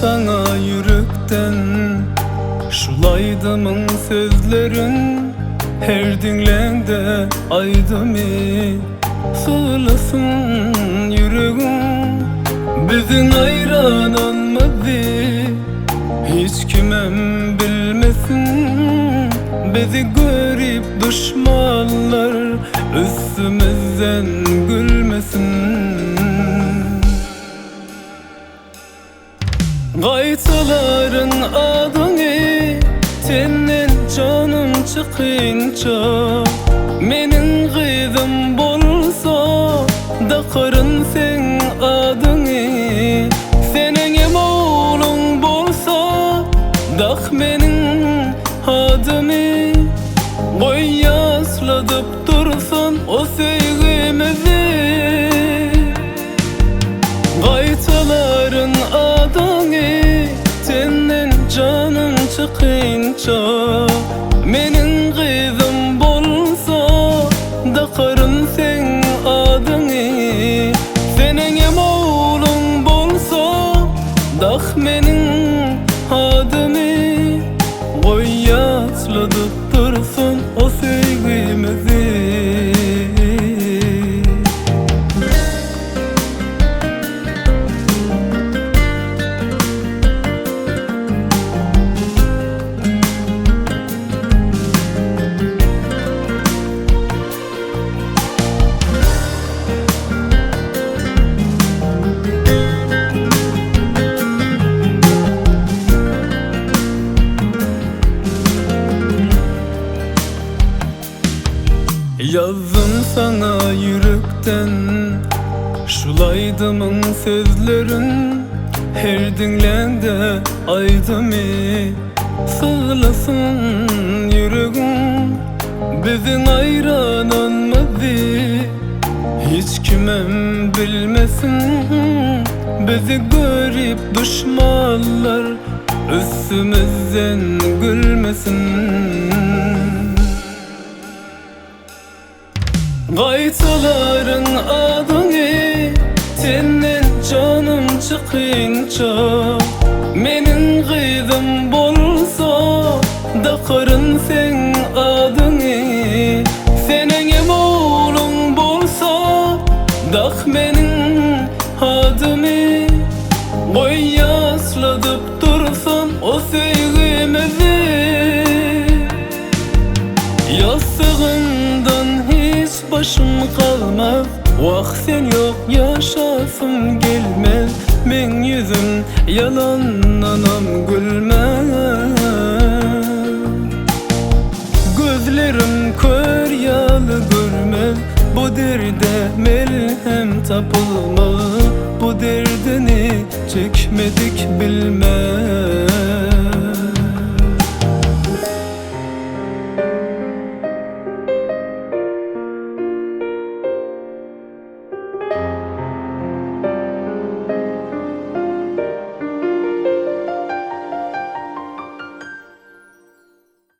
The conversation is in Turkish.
sana yürekten. Şulaydımın sözlerin her dinlende aydımı sığlasın yüreğim. Bizin ayran olmadı hiç kimem bilmesin. Bizi görüp düşmanlar üstümüzden gülmesin. Gaytaların adını senden canım çıkınca, menin kızım bolsa da karın sen adını. Senin em oğlun bolsa da menin adımı. Koy yasladıp dursun o sevgimizi. Gaytaların adını senden canım çıkınca, menin kızım bolsa da karın sen adını. Senin em oğlun bolsa da menin adımı. Koy yasladıp dursun o sevgimizi. Yazdım sana yürekten, şulaydımın sözlerin her dinlende aydımı sığlasın yüreğim. Bizin ayran olmadı hiç kimem bilmesin. Bizi görüp düşmanlar üstümüzden gülmesin. Gaytaların adını senden canım çıkınca, menin kızım bolsa da karın sen adını. Senin em oğlun bolsa da menin adımı. Koy yasladıp dursun o sevgimizi. Yastığından hiç başım kalmaz, vah sen yok yaşasım gelmez. Men yüzüm yalan anam gülmez. Gözlerim kör yalı görmez. Bu derde melhem tapılmaz. Bu derdini çekmedik bilmez.